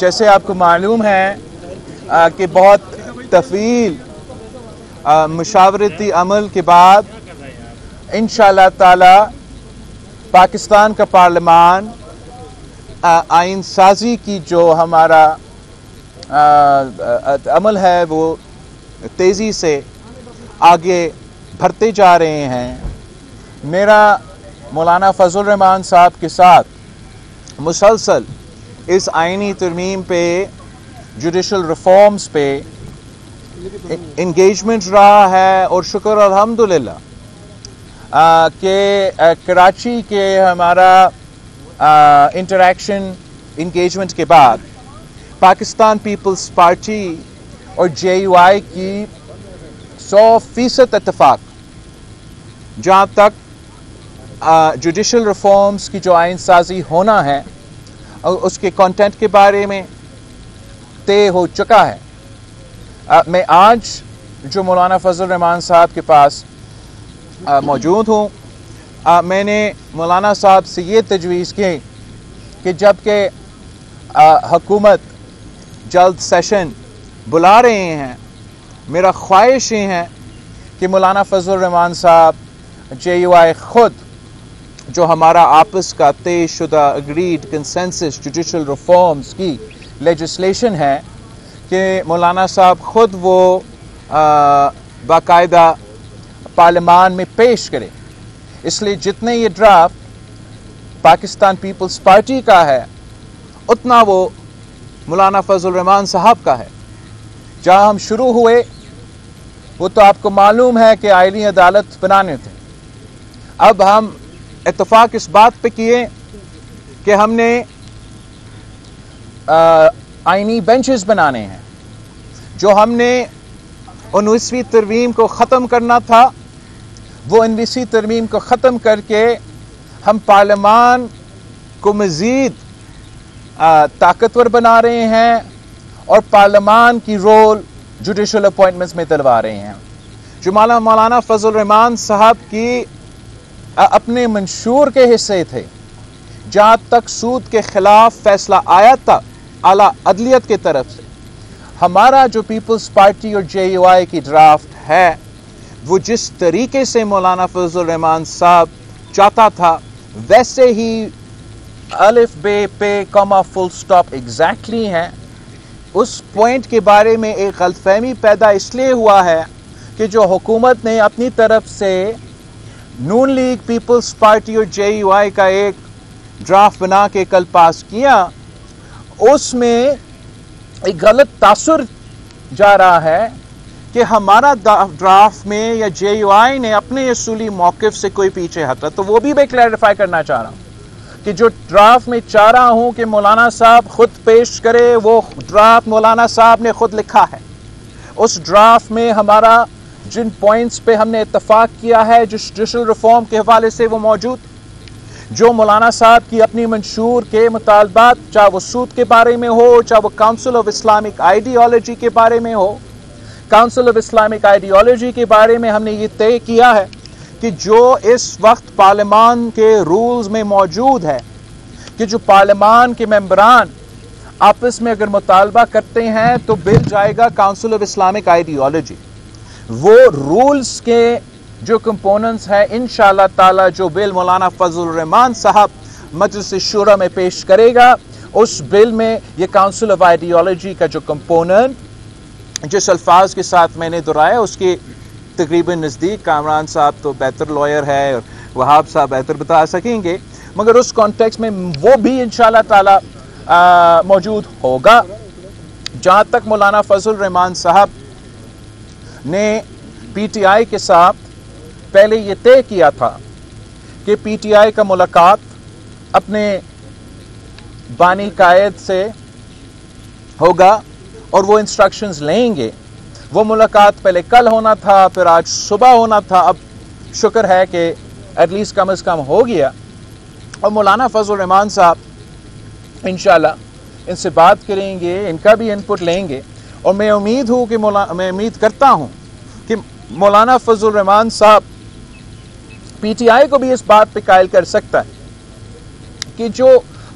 جیسے آپ کو معلوم ہے کہ بہت طویل مشاورتی عمل کے بعد انشاءاللہ تعالی پاکستان کا پارلیمان آئین سازی کی جو ہمارا عمل ہے وہ تیزی سے آگے بڑھتے جا رہے ہیں. میرا مولانا فضل الرحمان صاحب کے ساتھ مسلسل اس آئینی ترمیم پہ جوڈیشل ریفارمز پہ انگیجمنٹ رہا ہے اور شکر الحمدللہ کہ کراچی کے ہمارا انٹریکشن انگیجمنٹ کے بعد پاکستان پیپلز پارٹی اور JUI کی 100% اتفاق جہاں تک جوڈیشل ریفارمز کی جو آئین سازی ہونا ہے اور اس کے کانٹینٹ کے بارے میں طے ہو چکا ہے. میں آج جو مولانا فضل الرحمان صاحب کے پاس موجود ہوں میں نے مولانا صاحب سے یہ تجویز کی کہ جب کہ حکومت جلد سیشن بلا رہے ہیں میرا خواہش یہ ہے کہ مولانا فضل الرحمان صاحب JUI خود جو ہمارا آپس کا طے شدہ اگریڈ کنسنسس جوڈیشل ریفارمز کی لیجسلیشن ہے کہ مولانا صاحب خود وہ باقاعدہ پارلیمان میں پیش کرے. اس لیے جتنے یہ ڈرافٹ پاکستان پیپلز پارٹی کا ہے اتنا وہ مولانا فضل الرحمان صاحب کا ہے. جہاں ہم شروع ہوئے وہ تو آپ کو معلوم ہے کہ آئینی عدالت بنانے تھے. اب ہم اتفاق اس بات پہ کیے کہ ہم نے آئینی بینچز بنانے ہیں. جو ہم نے 19ویں ترمیم کو ختم کرنا تھا وہ 19ویں ترمیم کو ختم کر کے ہم پارلیمان کو مزید طاقتور بنا رہے ہیں اور پارلیمان کی رول جوڈیشل اپوائنٹمنٹس میں دلوا رہے ہیں. جو مولانا فضل الرحمان صاحب کی اپنے منشور کے حصے تھے جہاں تک سود کے خلاف فیصلہ آیا تھا اعلیٰ عدلیت کی طرف سے ہمارا جو پیپلز پارٹی اور JUI کی ڈرافٹ ہے وہ جس طریقے سے مولانا فضل الرحمان صاحب چاہتا تھا ویسے ہی الف بے پے کما فل سٹاپ ایگزیکٹلی ہیں. اس پوائنٹ کے بارے میں ایک غلط فہمی پیدا اس لیے ہوا ہے کہ جو حکومت نے اپنی طرف سے نون لیگ پیپلز پارٹی اور JUI کا ایک ڈرافٹ بنا کے کل پاس کیا اس میں ایک غلط تاثر جا رہا ہے کہ ہمارا ڈرافٹ میں یا JUI نے اپنے اصولی موقف سے کوئی پیچھے ہٹا. تو وہ بھی میں کلیریفائی کرنا چاہ رہا ہوں کہ جو ڈرافٹ میں چاہ رہا ہوں کہ مولانا صاحب خود پیش کرے وہ ڈرافٹ مولانا صاحب نے خود لکھا ہے. اس ڈرافٹ میں ہمارا جن پوائنٹس پہ ہم نے اتفاق کیا ہے جو جوڈیشل ریفارم کے حوالے سے وہ موجود جو مولانا صاحب کی اپنی منشور کے مطالبات چاہے وہ سود کے بارے میں ہو چاہے وہ کاؤنسل آف اسلامک آئیڈیالوجی کے بارے میں ہو. کاؤنسل آف اسلامک آئیڈیالوجی کے بارے میں ہم نے یہ طے کیا ہے کہ جو اس وقت پارلیمان کے رولز میں موجود ہے کہ جو پارلیمان کے ممبران آپس میں اگر مطالبہ کرتے ہیں تو بل جائے گا کاؤنسل آف اسلامک آئیڈیالوجی. وہ رولز کے جو کمپوننٹس ہیں انشاءاللہ تعالی جو بل مولانا فضل الرحمان صاحب مجلس شورا میں پیش کرے گا اس بل میں یہ کاؤنسل آف آئیڈیالوجی کا جو کمپوننٹ جس الفاظ کے ساتھ میں نے دہرایا اس کے تقریباً نزدیک کامران صاحب تو بہتر لائر ہے اور وہاب صاحب بہتر بتا سکیں گے مگر اس کانٹیکس میں وہ بھی انشاءاللہ تعالی موجود ہوگا. جہاں تک مولانا فضل الرحمان صاحب نے PTI کے ساتھ پہلے یہ طے کیا تھا کہ PTI کا ملاقات اپنے بانی قائد سے ہوگا اور وہ انسٹرکشنز لیں گے. وہ ملاقات پہلے کل ہونا تھا پھر آج صبح ہونا تھا. اب شکر ہے کہ ایٹ لیسٹ کم از کم ہو گیا اور مولانا فضل الرحمان صاحب انشاءاللہ ان سے بات کریں گے ان کا بھی انپٹ لیں گے اور میں امید کرتا ہوں کہ مولانا فضل الرحمان صاحب PTI کو بھی اس بات پہ قائل کر سکتا ہے کہ جو